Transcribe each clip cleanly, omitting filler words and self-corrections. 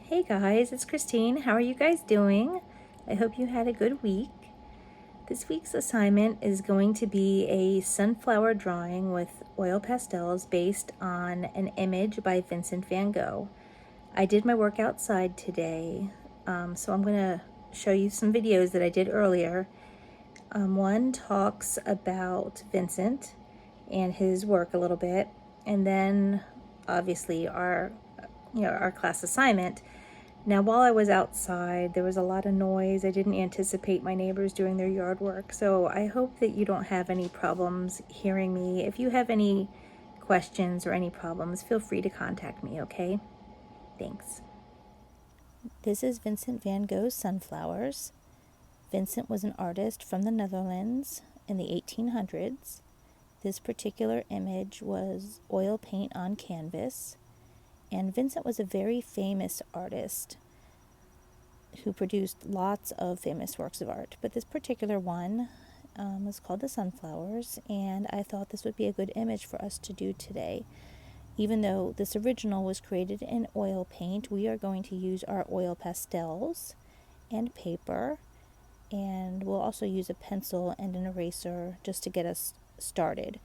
Hey guys, it's Christine. How are you guys doing? I hope you had a good week. This week's assignment is going to be a sunflower drawing with oil pastels based on an image by Vincent Van Gogh. I did my work outside today, so I'm going to show you some videos that I did earlier. One talks about Vincent and his work a little bit, and then obviously our class assignment. Now, while I was outside, there was a lot of noise. I didn't anticipate my neighbors doing their yard work, so I hope that you don't have any problems hearing me. If you have any questions or any problems, feel free to contact me, okay? Thanks. This is Vincent Van Gogh's Sunflowers. Vincent was an artist from the Netherlands in the 1800s. This particular image was oil paint on canvas. And Vincent was a very famous artist who produced lots of famous works of art. But this particular one was called The Sunflowers, and I thought this would be a good image for us to do today. Even though this original was created in oil paint, we are going to use our oil pastels and paper, and we'll also use a pencil and an eraser just to get us started.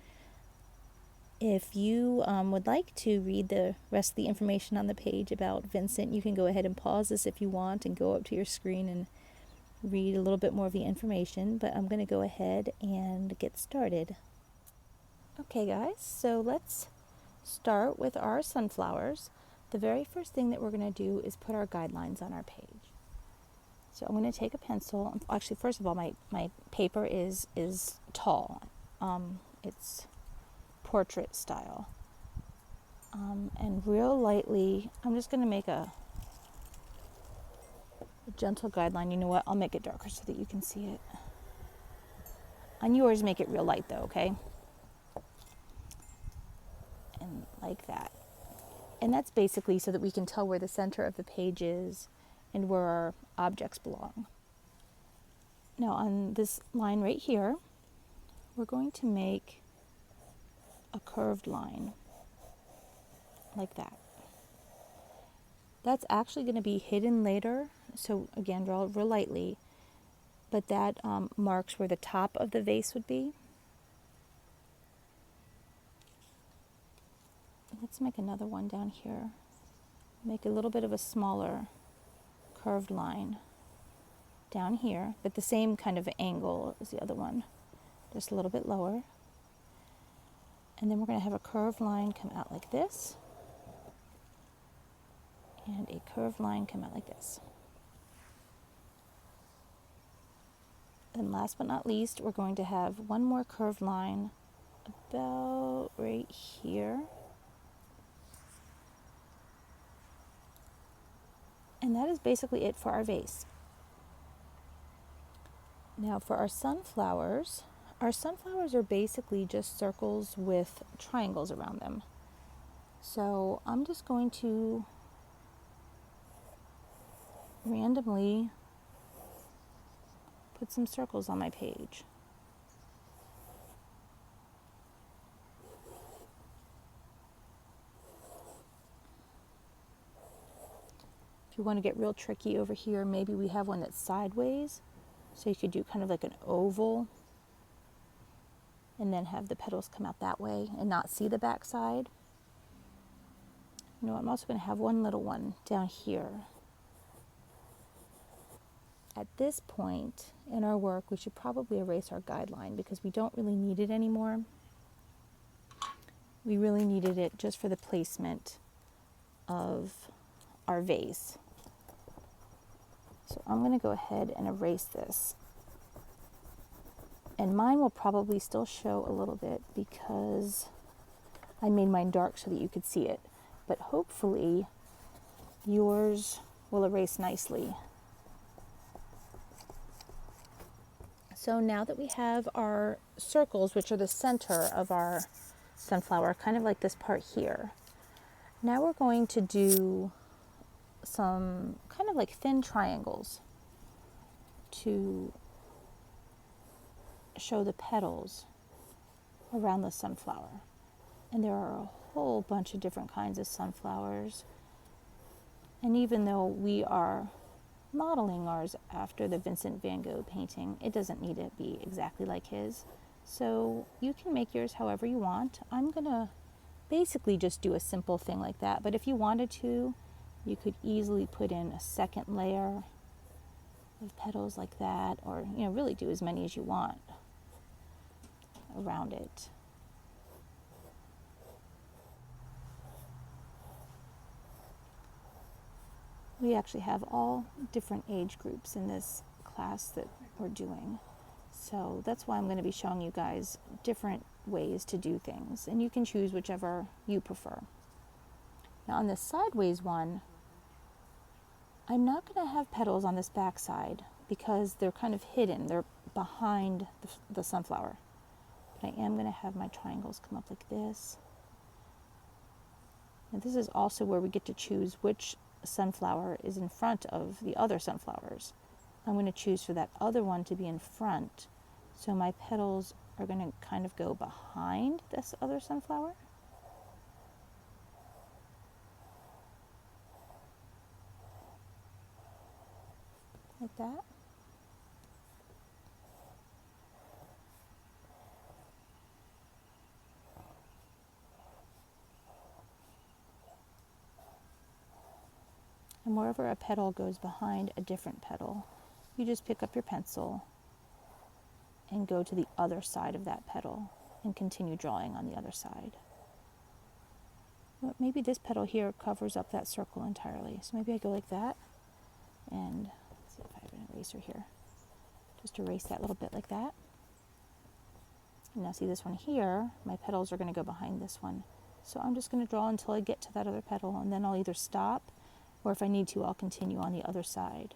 If you would like to read the rest of the information on the page about Vincent, you can go ahead and pause this if you want and go up to your screen and read a little bit more of the information, but I'm going to go ahead and get started. Okay guys, so let's start with our sunflowers. The very first thing that we're going to do is put our guidelines on our page. So I'm going to take a pencil. Actually, first of all, my paper is tall. It's portrait style, and real lightly I'm just going to make a gentle guideline. You know what, I'll make it darker so that you can see it. On yours, make it real light though, okay? And like that. And that's basically so that we can tell where the center of the page is and where our objects belong. Now on this line right here, we're going to make a curved line like that. That's actually going to be hidden later, so again, draw real lightly, but that marks where the top of the vase would be. Let's make another one down here. Make a little bit of a smaller curved line down here, but the same kind of angle as the other one, just a little bit lower. And then we're going to have a curved line come out like this, and a curved line come out like this. And last but not least, we're going to have one more curved line about right here. And that is basically it for our vase. Now for our sunflowers are basically just circles with triangles around them. So I'm just going to randomly put some circles on my page. If you want to get real tricky over here, maybe we have one that's sideways. So you could do kind of like an oval and then have the petals come out that way and not see the back side. You know, I'm also going to have one little one down here. At this point in our work, we should probably erase our guideline because we don't really need it anymore. We really needed it just for the placement of our vase. So I'm going to go ahead and erase this. And mine will probably still show a little bit because I made mine dark so that you could see it. But hopefully yours will erase nicely. So now that we have our circles, which are the center of our sunflower, kind of like this part here, now we're going to do some kind of like thin triangles to show the petals around the sunflower. And there are a whole bunch of different kinds of sunflowers. And even though we are modeling ours after the Vincent Van Gogh painting, it doesn't need to be exactly like his. So you can make yours however you want. I'm gonna basically just do a simple thing like that, but if you wanted to, you could easily put in a second layer of petals like that, or really do as many as you want around it. We actually have all different age groups in this class that we're doing. So that's why I'm going to be showing you guys different ways to do things, and you can choose whichever you prefer. Now on this sideways one, I'm not going to have petals on this back side because they're kind of hidden. They're behind the sunflower. But I am going to have my triangles come up like this. And this is also where we get to choose which sunflower is in front of the other sunflowers. I'm going to choose for that other one to be in front. So my petals are going to kind of go behind this other sunflower. Like that. And wherever a petal goes behind a different petal, you just pick up your pencil and go to the other side of that petal and continue drawing on the other side. Well, maybe this petal here covers up that circle entirely. So maybe I go like that, and let's see if I have an eraser here. Just erase that little bit like that. And now see this one here, my petals are going to go behind this one. So I'm just going to draw until I get to that other petal, and then I'll either stop, or if I need to, I'll continue on the other side.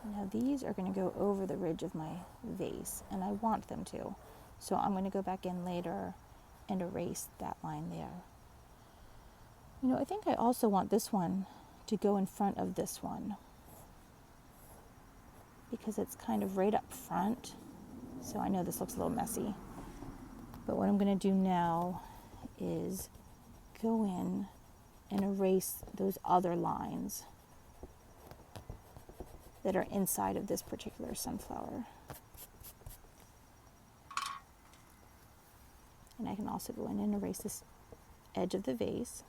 Now these are going to go over the ridge of my vase, and I want them to. So I'm going to go back in later and erase that line there. I think I also want this one to go in front of this one because it's kind of right up front. So I know this looks a little messy, but what I'm going to do now is go in and erase those other lines that are inside of this particular sunflower. And I can also go in and erase this edge of the vase.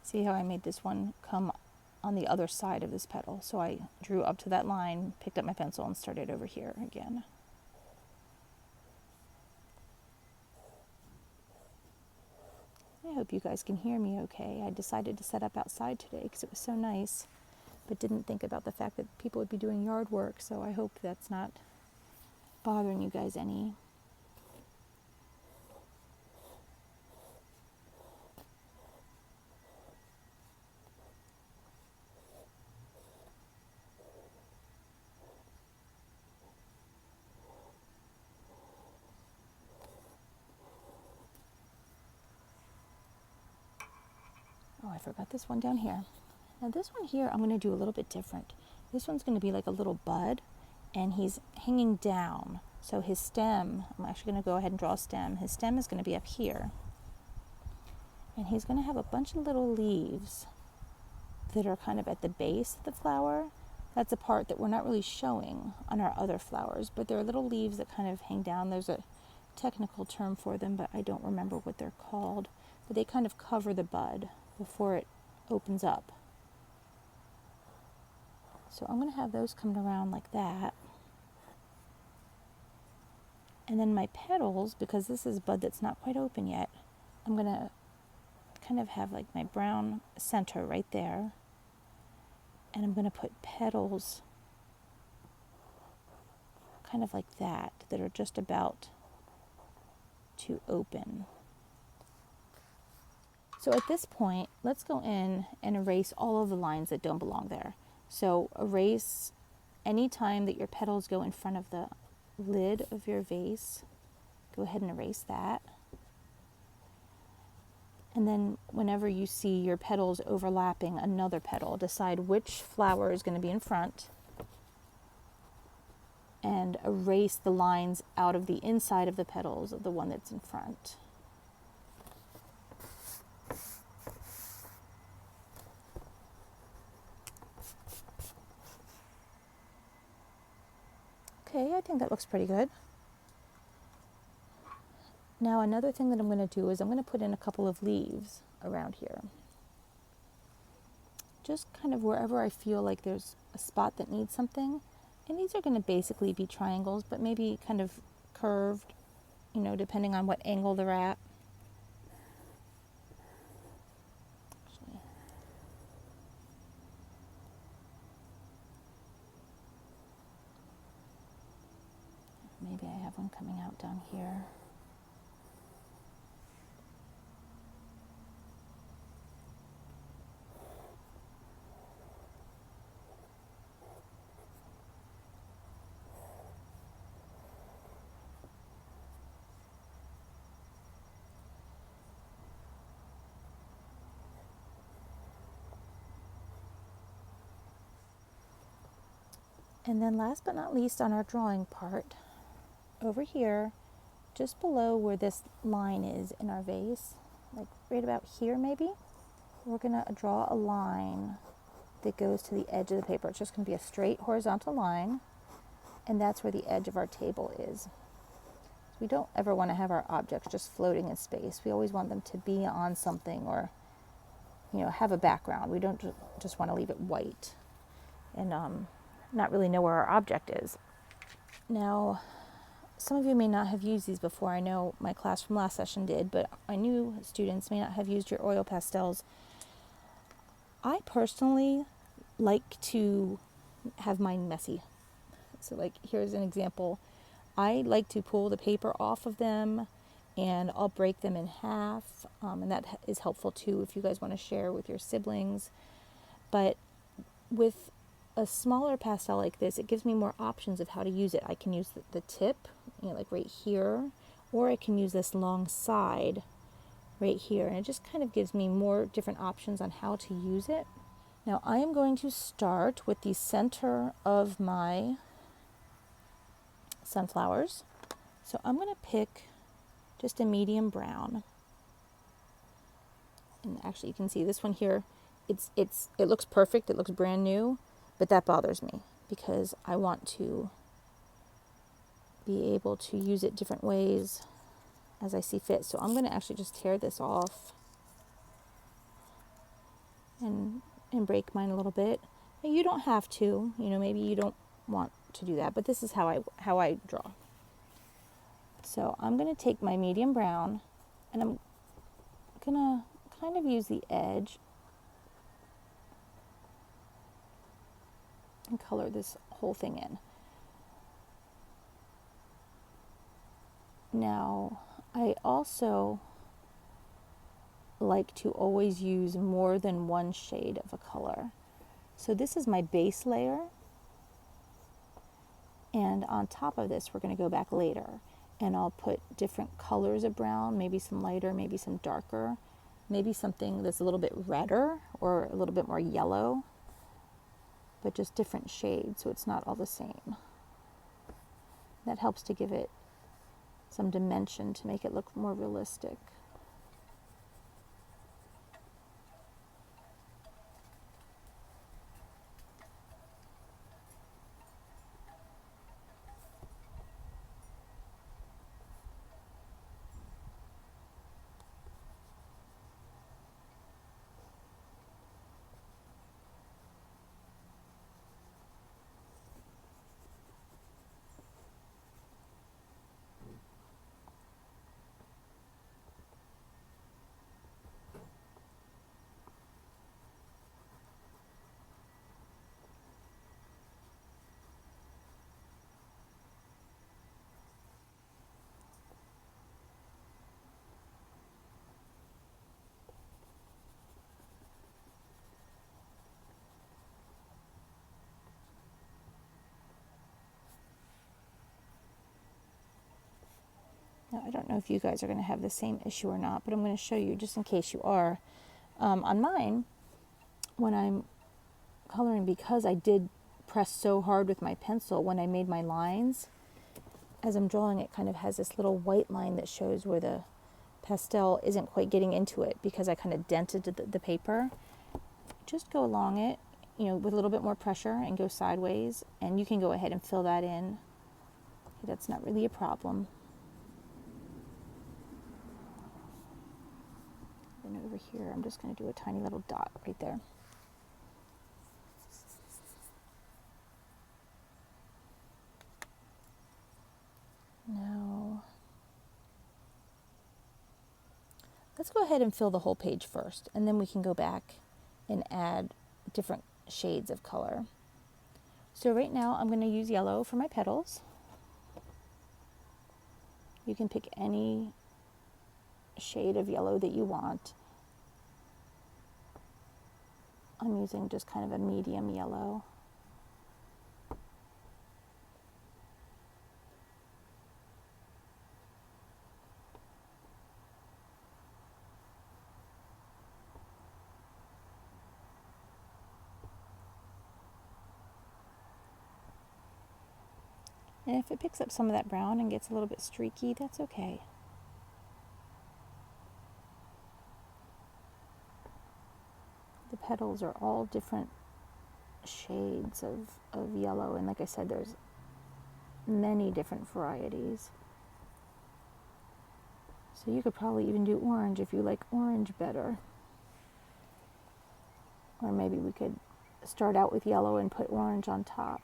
See how I made this one come on the other side of this petal? So I drew up to that line, picked up my pencil, and started over here again. I hope you guys can hear me okay. I decided to set up outside today because it was so nice, but didn't think about the fact that people would be doing yard work, so I hope that's not bothering you guys any. Oh, I forgot this one down here. Now this one here, I'm going to do a little bit different. This one's going to be like a little bud, and he's hanging down. So his stem, I'm actually going to go ahead and draw a stem. His stem is going to be up here. And he's going to have a bunch of little leaves that are kind of at the base of the flower. That's a part that we're not really showing on our other flowers, but there are little leaves that kind of hang down. There's a technical term for them, but I don't remember what they're called. But they kind of cover the bud before it opens up. So I'm going to have those come around like that. And then my petals, because this is a bud that's not quite open yet, I'm going to kind of have like my brown center right there. And I'm going to put petals kind of like that are just about to open. So at this point, let's go in and erase all of the lines that don't belong there. So erase any time that your petals go in front of the lid of your vase. Go ahead and erase that. And then whenever you see your petals overlapping another petal, decide which flower is going to be in front and erase the lines out of the inside of the petals of the one that's in front. Okay, I think that looks pretty good. Now another thing that I'm going to do is I'm going to put in a couple of leaves around here. Just kind of wherever I feel like there's a spot that needs something. And these are going to basically be triangles, but maybe kind of curved, you know, depending on what angle they're at. Actually, maybe I have one coming out down here. And then last but not least on our drawing part, over here, just below where this line is in our vase, like right about here maybe, we're going to draw a line that goes to the edge of the paper. It's just going to be a straight horizontal line, and that's where the edge of our table is. We don't ever want to have our objects just floating in space. We always want them to be on something or, you know, have a background. We don't just want to leave it white and not really know where our object is. Now, some of you may not have used these before. I know my class from last session did, but my new students may not have used your oil pastels. I personally like to have mine messy. So like here's an example. I like to pull the paper off of them and I'll break them in half. And that is helpful too if you guys want to share with your siblings. But with a smaller pastel like this, it gives me more options of how to use it. I can use the tip, you know, like right here, or I can use this long side right here. And it just kind of gives me more different options on how to use it. Now I am going to start with the center of my sunflowers. So I'm going to pick just a medium brown. And actually you can see this one here, it looks perfect, it looks brand new, but that bothers me because I want to be able to use it different ways as I see fit. So I'm going to actually just tear this off and break mine a little bit. Now, you don't have to, you know, maybe you don't want to do that, but this is how I draw. So I'm going to take my medium brown and I'm going to kind of use the edge and color this whole thing in. Now, I also like to always use more than one shade of a color. So this is my base layer, and on top of this we're going to go back later and I'll put different colors of brown, maybe some lighter, maybe some darker, maybe something that's a little bit redder or a little bit more yellow, but just different shades so it's not all the same. That helps to give it some dimension to make it look more realistic. I don't know if you guys are going to have the same issue or not, but I'm going to show you just in case you are. On mine, when I'm coloring, because I did press so hard with my pencil when I made my lines, as I'm drawing it kind of has this little white line that shows where the pastel isn't quite getting into it because I kind of dented the paper. Just go along it, you know, with a little bit more pressure and go sideways, and you can go ahead and fill that in. Okay, that's not really a problem. Then over here, I'm just going to do a tiny little dot right there. Now, let's go ahead and fill the whole page first, and then we can go back and add different shades of color. So right now I'm going to use yellow for my petals. You can pick any shade of yellow that you want. I'm using just kind of a medium yellow. And if it picks up some of that brown and gets a little bit streaky, that's okay. The petals are all different shades of yellow, and like I said, there's many different varieties. So you could probably even do orange if you like orange better. Or maybe we could start out with yellow and put orange on top.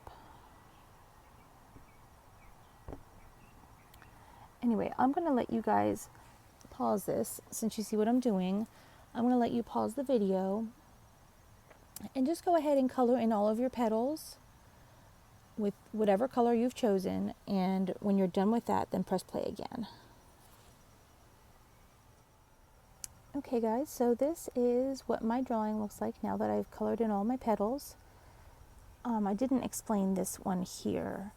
Anyway, I'm going to let you guys pause this since you see what I'm doing. I'm going to let you pause the video and just go ahead and color in all of your petals with whatever color you've chosen. And when you're done with that, then press play again. Okay guys, so this is what my drawing looks like now that I've colored in all my petals. I didn't explain this one here.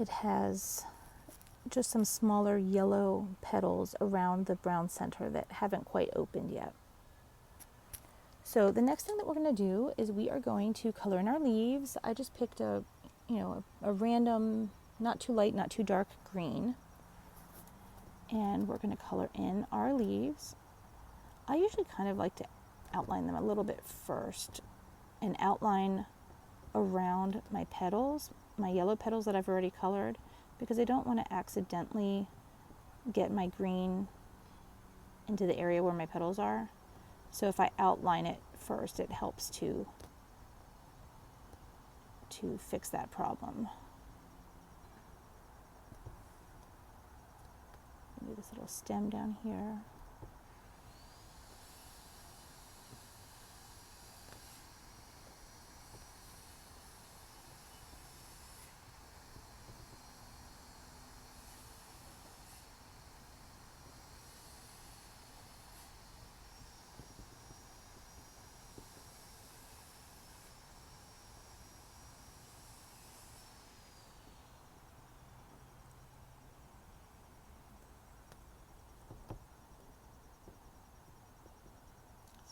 It has just some smaller yellow petals around the brown center that haven't quite opened yet. So the next thing that we're going to do is we are going to color in our leaves. I just picked a random, not too light, not too dark green. And we're going to color in our leaves. I usually kind of like to outline them a little bit first and outline around my petals, my yellow petals that I've already colored, because I don't want to accidentally get my green into the area where my petals are. So if I outline it first, it helps to fix that problem. Do this little stem down here.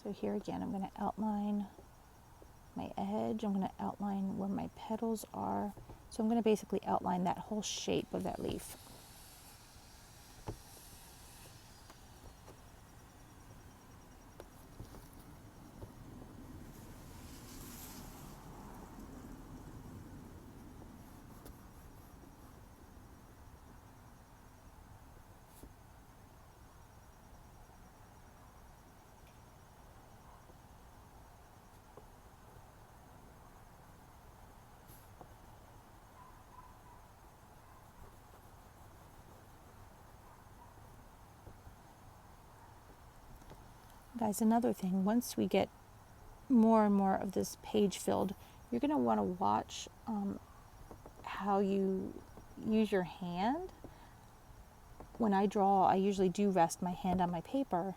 So here again, I'm going to outline my edge. I'm going to outline where my petals are. So I'm going to basically outline that whole shape of that leaf. Guys, another thing, once we get more and more of this page filled, you're going to want to watch how you use your hand. When I draw, I usually do rest my hand on my paper,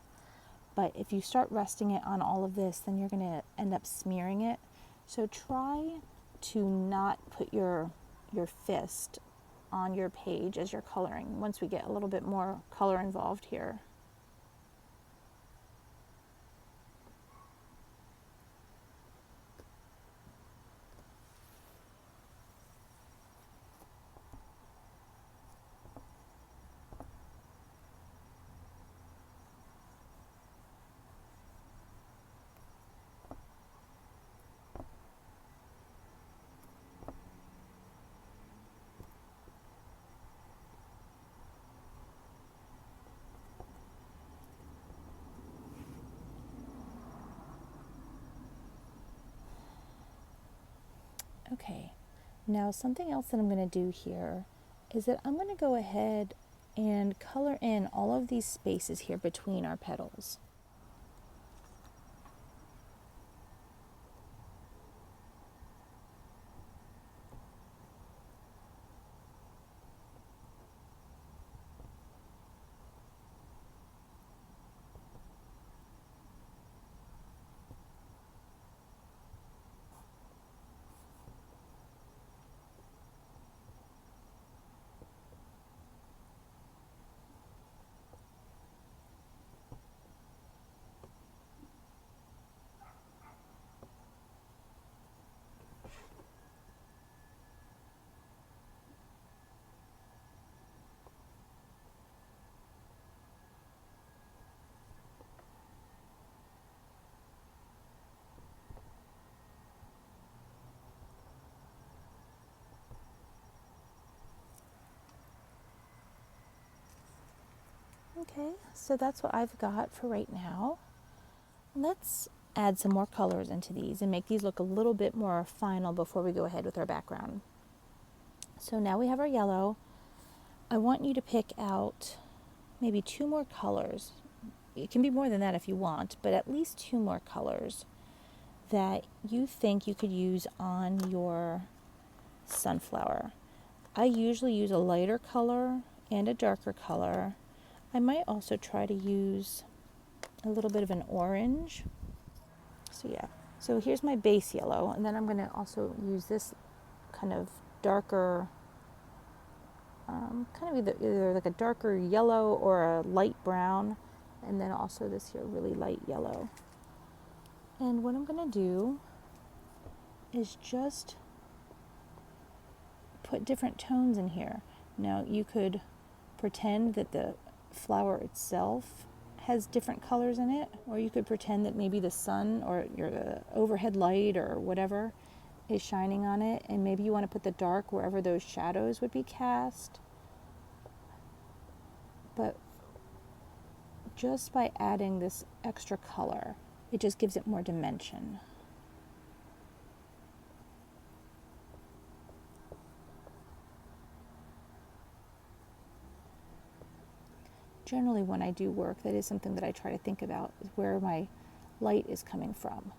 but if you start resting it on all of this, then you're going to end up smearing it. So try to not put your fist on your page as you're coloring once we get a little bit more color involved here. Okay, now something else that I'm going to do here is that I'm going to go ahead and color in all of these spaces here between our petals. Okay, so that's what I've got for right now. Let's add some more colors into these and make these look a little bit more final before we go ahead with our background. So now we have our yellow. I want you to pick out maybe 2 more colors. It can be more than that if you want, but at least 2 more colors that you think you could use on your sunflower. I usually use a lighter color and a darker color. I might also try to use a little bit of an orange. So yeah, so here's my base yellow, and then I'm going to also use this kind of darker, kind of either like a darker yellow or a light brown, and then also this here really light yellow. And what I'm going to do is just put different tones in here. Now you could pretend that the flower itself has different colors in it, or you could pretend that maybe the sun or your overhead light or whatever is shining on it, and maybe you want to put the dark wherever those shadows would be cast. But just by adding this extra color, it just gives it more dimension. Generally, when I do work, that is something that I try to think about, is where my light is coming from,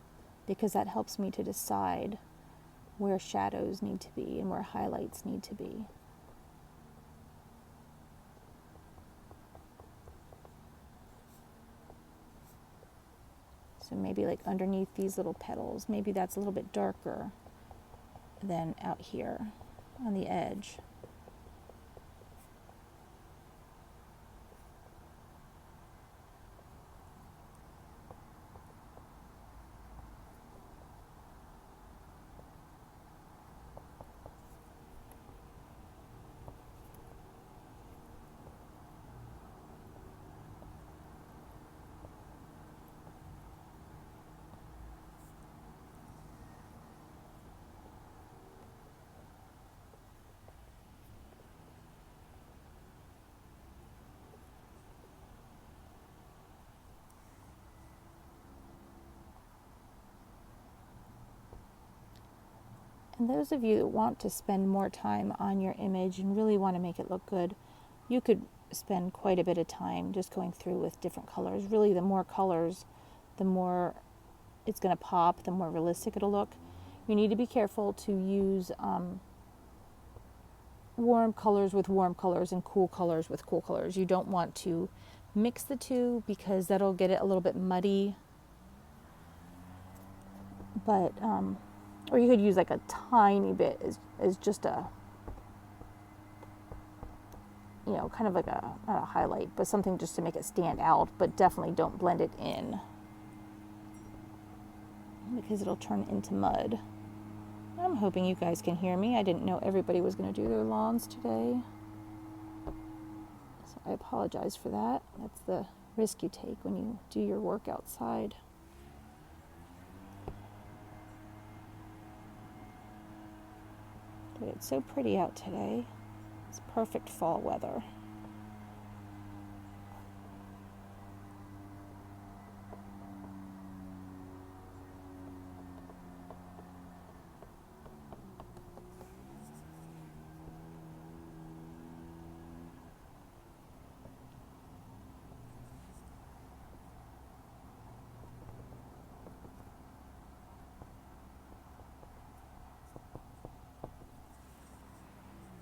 because that helps me to decide where shadows need to be and where highlights need to be. So maybe like underneath these little petals, maybe that's a little bit darker than out here on the edge. And those of you that want to spend more time on your image and really want to make it look good, you could spend quite a bit of time just going through with different colors. Really, the more colors, the more it's going to pop, the more realistic it'll look. You need to be careful to use warm colors with warm colors and cool colors with cool colors. You don't want to mix the two because that'll get it a little bit muddy. But or you could use like a tiny bit as just a you know, kind of like a, not a highlight, but something just to make it stand out, but definitely don't blend it in because it'll turn into mud. I'm hoping you guys can hear me. I didn't know everybody was going to do their lawns today, so I apologize for that. That's the risk you take when you do your work outside. But it's so pretty out today. It's perfect fall weather.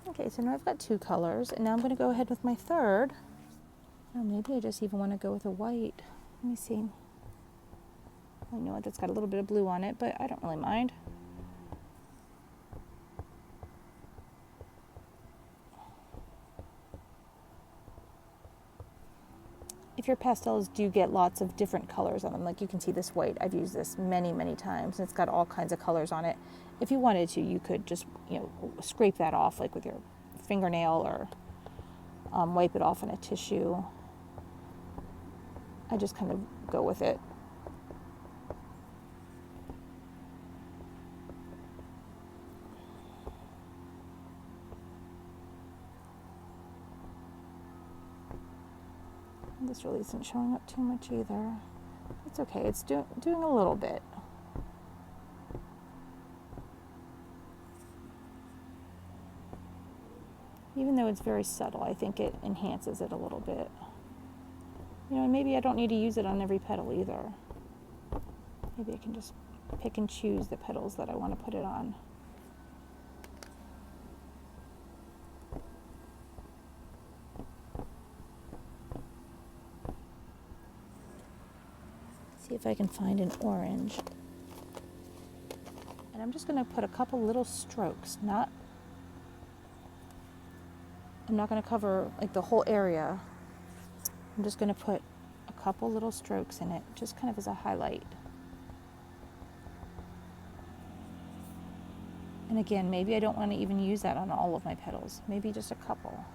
Okay, so now I've got 2 colors, and now I'm going to go ahead with my third. Oh, maybe I just even want to go with a white. Let me see. I know that's got a little bit of blue on it, but I don't really mind. If your pastels do get lots of different colors on them, like you can see this white, I've used this many, many times, and it's got all kinds of colors on it. If you wanted to, you could just, you know, scrape that off like with your fingernail or wipe it off in a tissue. I just kind of go with it. This really isn't showing up too much either. It's okay, it's doing a little bit. Even though it's very subtle, I think it enhances it a little bit. You know, and maybe I don't need to use it on every petal either. Maybe I can just pick and choose the petals that I want to put it on. See if I can find an orange. And I'm just going to put a couple little strokes, I'm not going to cover like the whole area. I'm just going to put a couple little strokes in it, just kind of as a highlight. And again, maybe I don't want to even use that on all of my petals, maybe just a couple.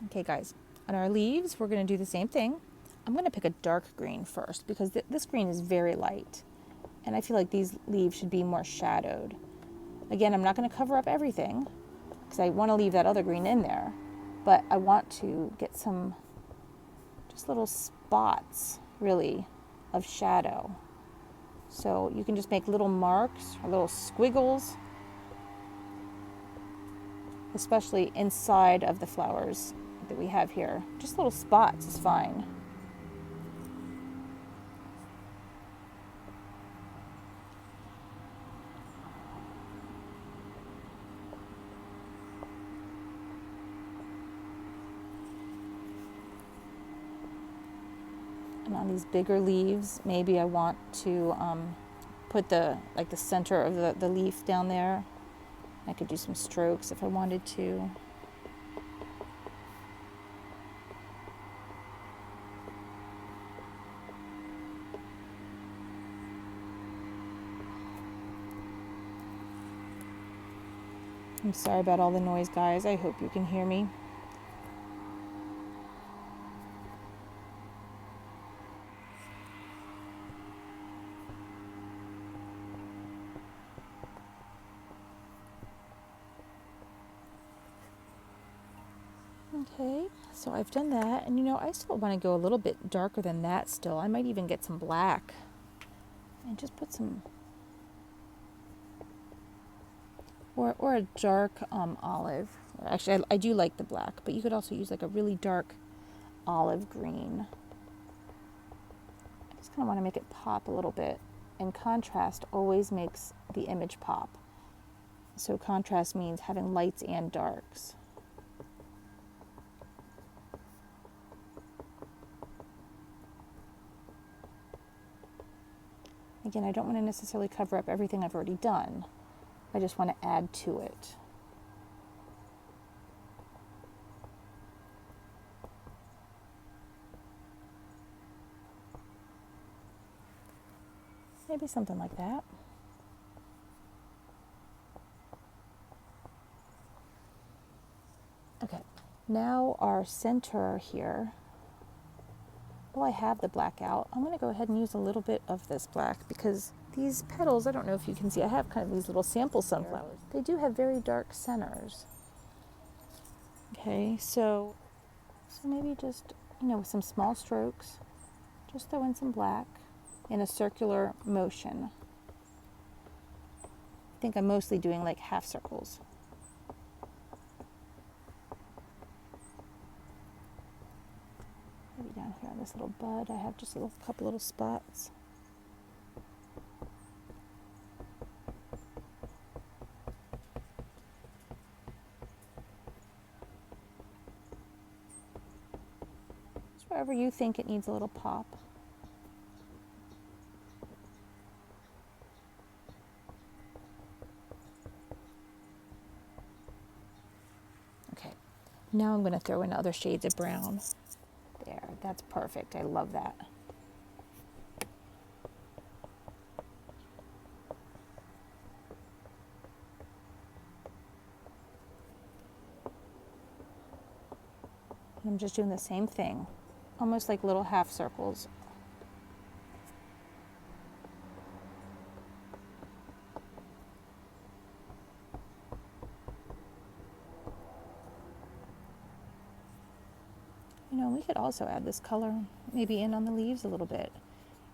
Okay guys, on our leaves, we're going to do the same thing. I'm going to pick a dark green first because this green is very light. And I feel like these leaves should be more shadowed. Again, I'm not going to cover up everything because I want to leave that other green in there. But I want to get some just little spots, really, of shadow. So you can just make little marks or little squiggles, especially inside of the flowers that we have here. Just little spots is fine. And on these bigger leaves, maybe I want to put the center of the leaf down there. I could do some strokes if I wanted to. I'm sorry about all the noise, guys. I hope you can hear me. Okay, so I've done that, and you know, I still want to go a little bit darker than that still. I might even get some black and just put some, or a dark olive. Actually, I do like the black, but you could also use like a really dark olive green. I just kind of want to make it pop a little bit, and contrast always makes the image pop. So contrast means having lights and darks. Again, I don't want to necessarily cover up everything I've already done. I just want to add to it. Maybe something like that. Okay, now our center here. Well, I have the black out. I'm going to go ahead and use a little bit of this black because these petals, I don't know if you can see, I have kind of these little sample sunflowers. They do have very dark centers. Okay, so maybe just, you know, with some small strokes, just throw in some black in a circular motion. I think I'm mostly doing like half circles. Maybe down here on this little bud, I have just a couple little spots. Just wherever you think it needs a little pop. Okay, now I'm going to throw in other shades of brown. There, that's perfect. I love that. And I'm just doing the same thing, almost like little half circles. You know, we could also add this color maybe in on the leaves a little bit.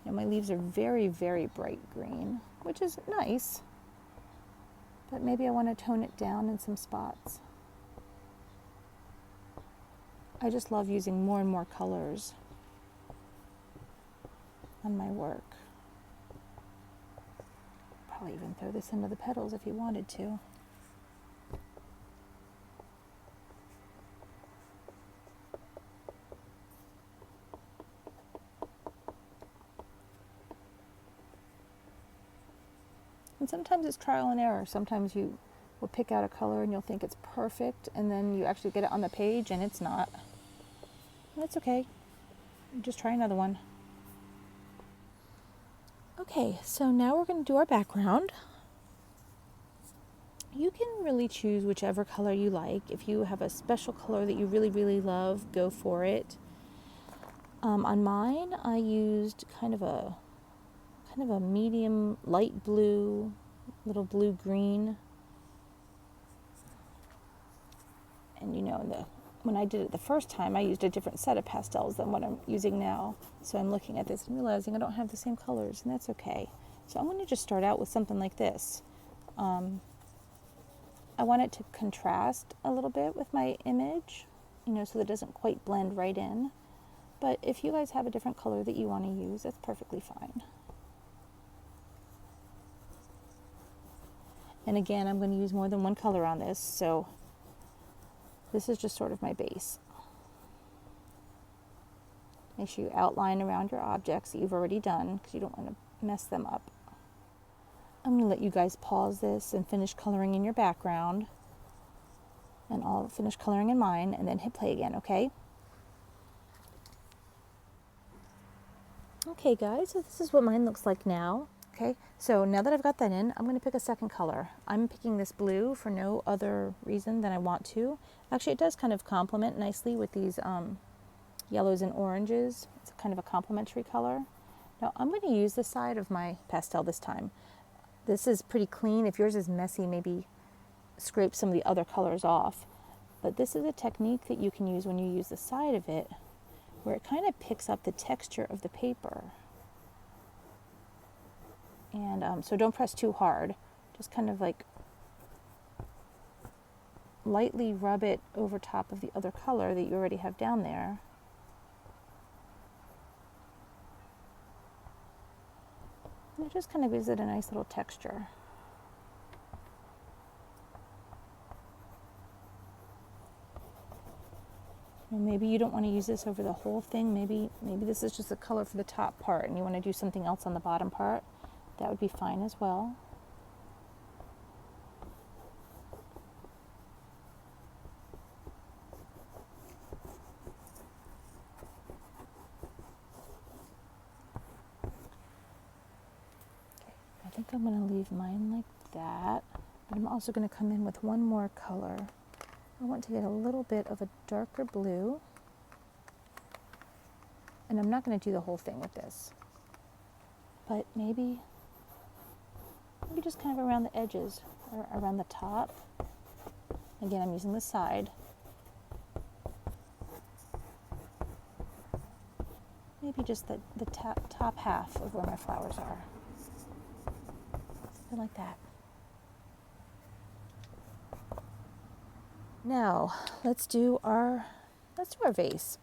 You know, my leaves are very, very bright green, which is nice, but maybe I want to tone it down in some spots. I just love using more and more colors on my work. Probably even throw this into the petals if you wanted to. And sometimes it's trial and error. Sometimes you will pick out a color and you'll think it's perfect, and then you actually get it on the page and it's not. That's okay. Just try another one. Okay, so now we're going to do our background. You can really choose whichever color you like. If you have a special color that you really, really love, go for it. On mine, I used kind of a medium light blue, little blue-green. And you know, when I did it the first time, I used a different set of pastels than what I'm using now. So I'm looking at this and realizing I don't have the same colors, and that's okay. So I'm going to just start out with something like this. I want it to contrast a little bit with my image, you know, so that it doesn't quite blend right in. But if you guys have a different color that you want to use, that's perfectly fine. And again, I'm going to use more than one color on this, so this is just sort of my base. Make sure you outline around your objects that you've already done, because you don't want to mess them up. I'm going to let you guys pause this and finish coloring in your background. And I'll finish coloring in mine and then hit play again, okay? Okay guys, so this is what mine looks like now. Okay, so now that I've got that in, I'm going to pick a second color. I'm picking this blue for no other reason than I want to. Actually, it does kind of complement nicely with these yellows and oranges. It's kind of a complementary color. Now I'm going to use the side of my pastel this time. This is pretty clean. If yours is messy, maybe scrape some of the other colors off. but this is a technique that you can use when you use the side of it, where it kind of picks up the texture of the paper. And so don't press too hard, just kind of like lightly rub it over top of the other color that you already have down there. And it just kind of gives it a nice little texture. And maybe you don't want to use this over the whole thing. Maybe this is just the color for the top part and you want to do something else on the bottom part. That would be fine as well. I think I'm going to leave mine like that, but I'm also going to come in with one more color. I want to get a little bit of a darker blue, and I'm not going to do the whole thing with this, but maybe just kind of around the edges or around the top. Again, I'm using the side. Maybe just the top half of where my flowers are. Something like that. Now, let's do our vase.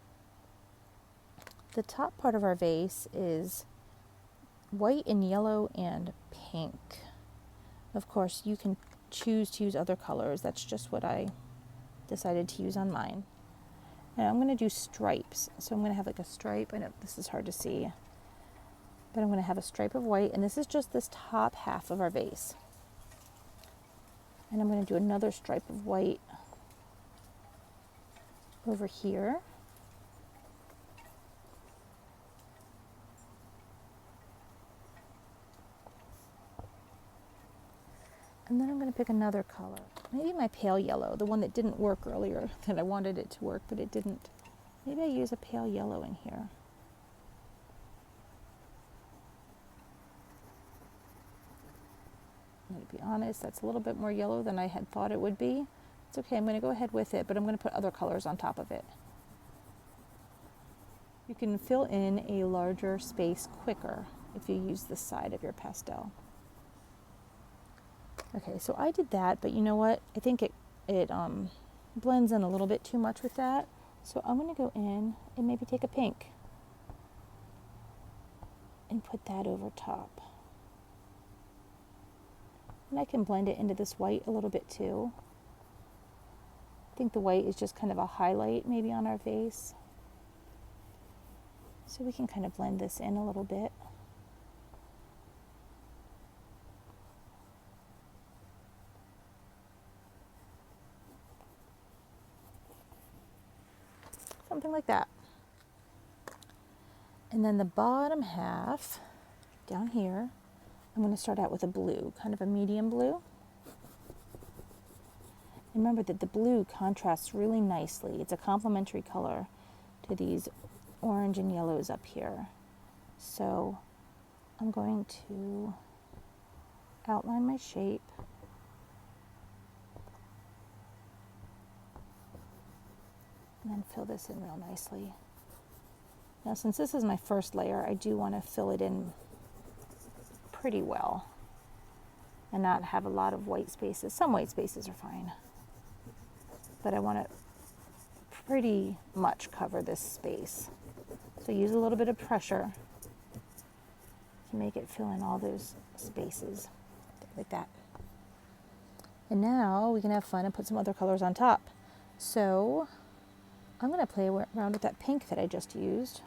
The top part of our vase is white and yellow and pink. Of course, you can choose to use other colors. That's just what I decided to use on mine. And I'm going to do stripes. So I'm going to have like a stripe. I know this is hard to see, but I'm going to have a stripe of white, and this is just this top half of our vase. And I'm going to do another stripe of white over here. And then I'm going to pick another color. Maybe my pale yellow, the one that didn't work earlier, that I wanted it to work, but it didn't. Maybe I use a pale yellow in here. To be honest, that's a little bit more yellow than I had thought it would be. It's okay, I'm going to go ahead with it, but I'm going to put other colors on top of it. You can fill in a larger space quicker if you use the side of your pastel. Okay, so I did that, but you know what? I think it blends in a little bit too much with that. So I'm going to go in and maybe take a pink and put that over top. And I can blend it into this white a little bit too. I think the white is just kind of a highlight maybe on our vase. So we can kind of blend this in a little bit. Something like that. And then the bottom half, down here, I'm going to start out with a blue, kind of a medium blue. And remember that the blue contrasts really nicely. It's a complementary color to these orange and yellows up here. So I'm going to outline my shape. And then fill this in real nicely. Now, since this is my first layer, I do want to fill it in pretty well and not have a lot of white spaces. Some white spaces are fine, but I want to pretty much cover this space. So use a little bit of pressure to make it fill in all those spaces, like that. And now we can have fun and put some other colors on top. So I'm going to play around with that pink that I just used.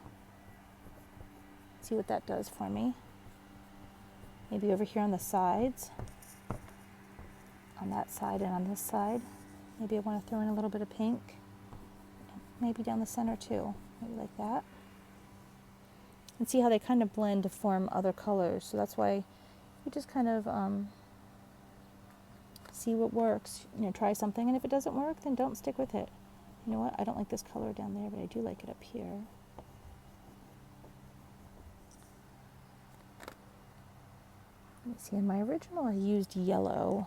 See what that does for me. Maybe over here on the sides, on that side and on this side. Maybe I want to throw in a little bit of pink. Maybe down the center too, maybe like that. And see how they kind of blend to form other colors. So that's why you just kind of see what works. You know, try something, and if it doesn't work, then don't stick with it. You know what? I don't like this color down there, but I do like it up here. Let me see, in my original I used yellow.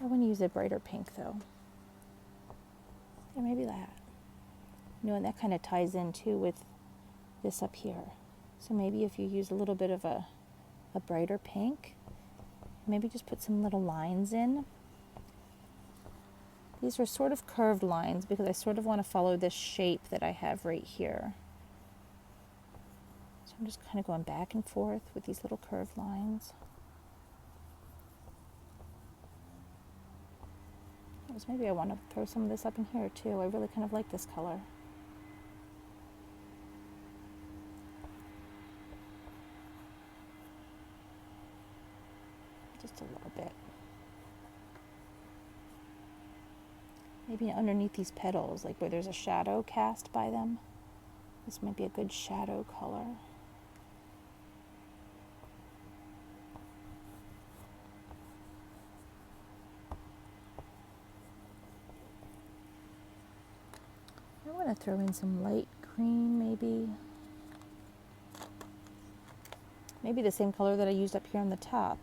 I want to use a brighter pink though. Or maybe that. You know, and that kind of ties in too with this up here. So maybe if you use a little bit of a brighter pink, maybe just put some little lines in. These are sort of curved lines because I sort of want to follow this shape that I have right here. So I'm just kind of going back and forth with these little curved lines. Maybe I want to throw some of this up in here too. I really kind of like this color. Just a little bit. Maybe underneath these petals, like where there's a shadow cast by them. This might be a good shadow color. I want to throw in some light green, maybe. Maybe the same color that I used up here on the top.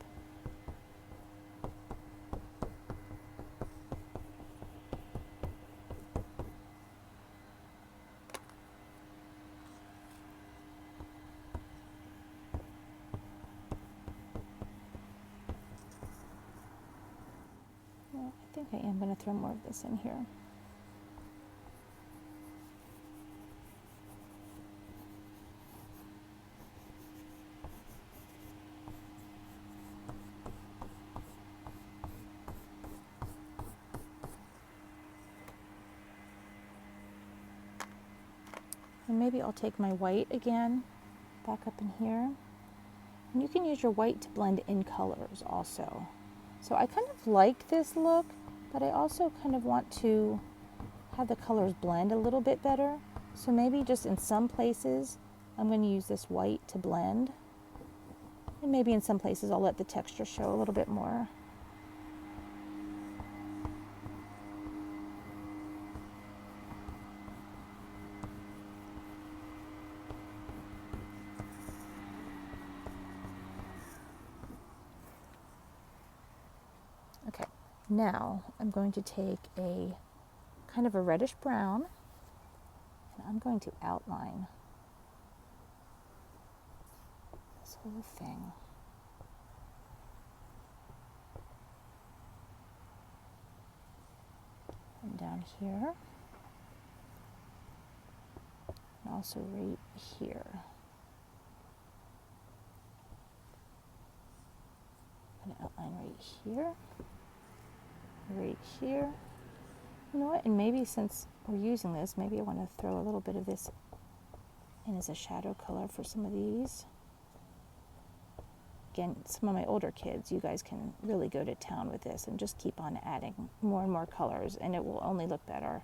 Well, I think I am going to throw more of this in here. And maybe I'll take my white again, back up in here. And you can use your white to blend in colors also. So I kind of like this look, but I also kind of want to have the colors blend a little bit better. So maybe just in some places, I'm going to use this white to blend. And maybe in some places I'll let the texture show a little bit more. Okay, now I'm going to take a kind of a reddish brown and I'm going to outline this whole thing. And down here, and also right here. I'm going to outline right here. Right here. You know what? And maybe since we're using this, maybe I want to throw a little bit of this in as a shadow color for some of these. Again, some of my older kids, you guys can really go to town with this and just keep on adding more and more colors and it will only look better.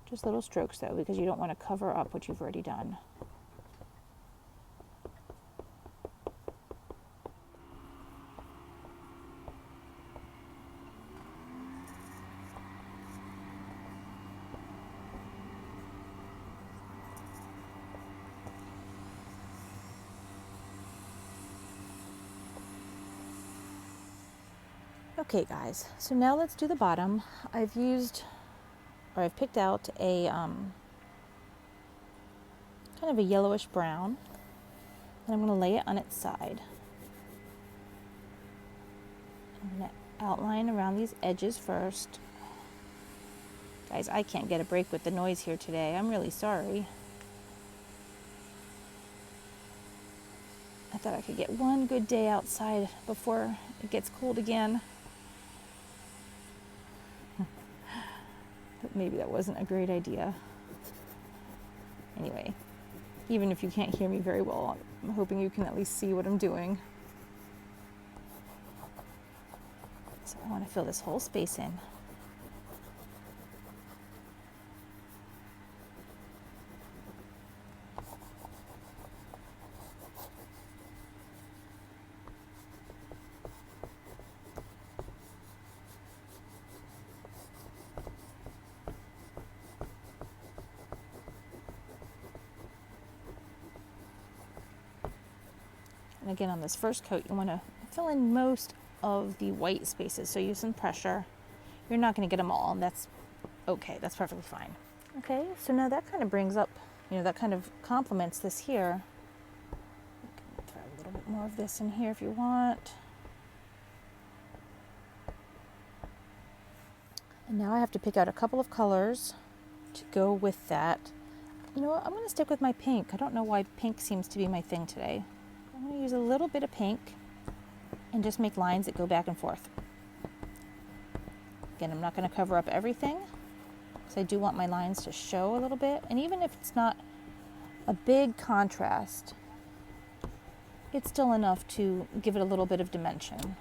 Just little strokes though, because you don't want to cover up what you've already done. Okay guys, so now let's do the bottom. I've picked out a kind of a yellowish brown, and I'm going to lay it on its side. I'm going to outline around these edges first. Guys, I can't get a break with the noise here today. I'm really sorry. I thought I could get one good day outside before it gets cold again. But maybe that wasn't a great idea. Anyway, even if you can't hear me very well, I'm hoping you can at least see what I'm doing. So I want to fill this whole space in. And again, on this first coat, you want to fill in most of the white spaces, so use some pressure. You're not going to get them all, and that's okay. That's perfectly fine. Okay, so now that kind of brings up, that kind of complements this here. You can throw a little bit more of this in here if you want. And now I have to pick out a couple of colors to go with that. You know what, I'm going to stick with my pink. I don't know why pink seems to be my thing today. I'm going to use a little bit of pink and just make lines that go back and forth. Again, I'm not going to cover up everything because I do want my lines to show a little bit. And even if it's not a big contrast, it's still enough to give it a little bit of dimension.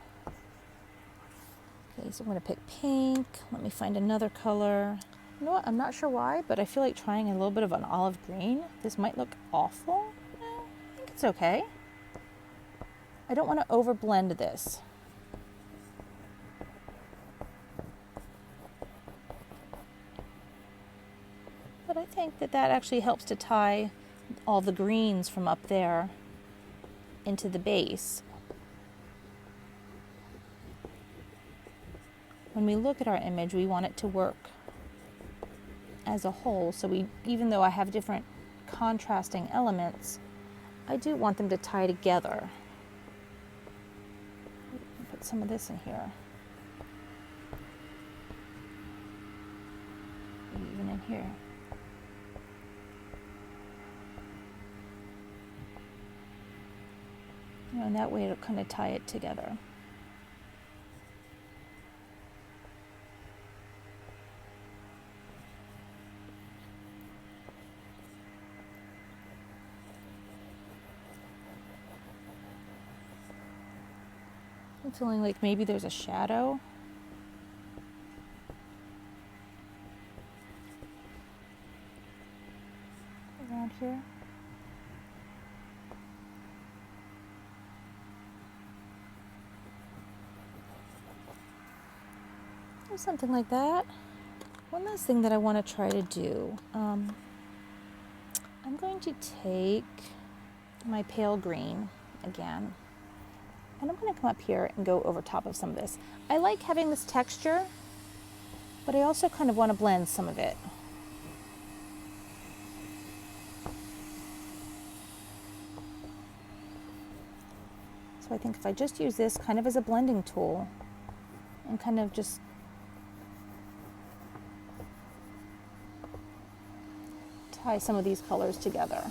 Okay, so I'm going to pick pink. Let me find another color. You know what? I'm not sure why, but I feel like trying a little bit of an olive green. This might look awful. No, I think it's okay. I don't want to overblend this. But I think that actually helps to tie all the greens from up there into the base. When we look at our image, we want it to work as a whole. So even though I have different contrasting elements, I do want them to tie together. Put some of this in here. Maybe even in here. And that way it'll kind of tie it together. I'm feeling like maybe there's a shadow. Around here. Or something like that. One last thing that I want to try to do. I'm going to take my pale green again. And I'm going to come up here and go over top of some of this. I like having this texture, but I also kind of want to blend some of it. So I think if I just use this kind of as a blending tool and kind of just tie some of these colors together.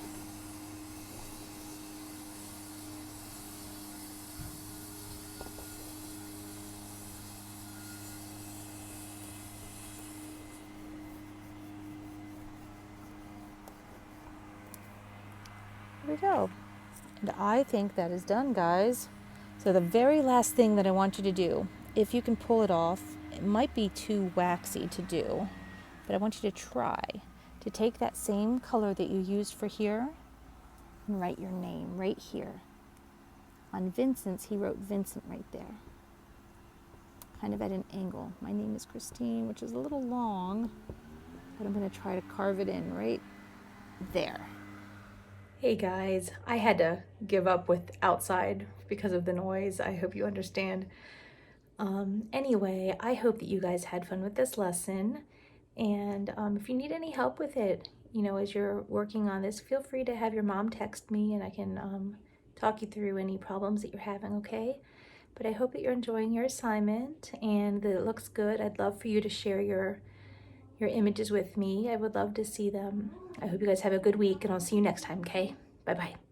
There we go. And I think that is done, guys. So the very last thing that I want you to do, if you can pull it off, it might be too waxy to do, but I want you to try to take that same color that you used for here and write your name right here. On Vincent's, he wrote Vincent right there, kind of at an angle. My name is Christine, which is a little long, but I'm going to try to carve it in right there. Hey guys, I had to give up with outside because of the noise. I hope you understand. Anyway, I hope that you guys had fun with this lesson. And if you need any help with it, as you're working on this, feel free to have your mom text me and I can talk you through any problems that you're having, okay? But I hope that you're enjoying your assignment and that it looks good. I'd love for you to share your images with me. I would love to see them. I hope you guys have a good week and I'll see you next time, okay? Bye-bye.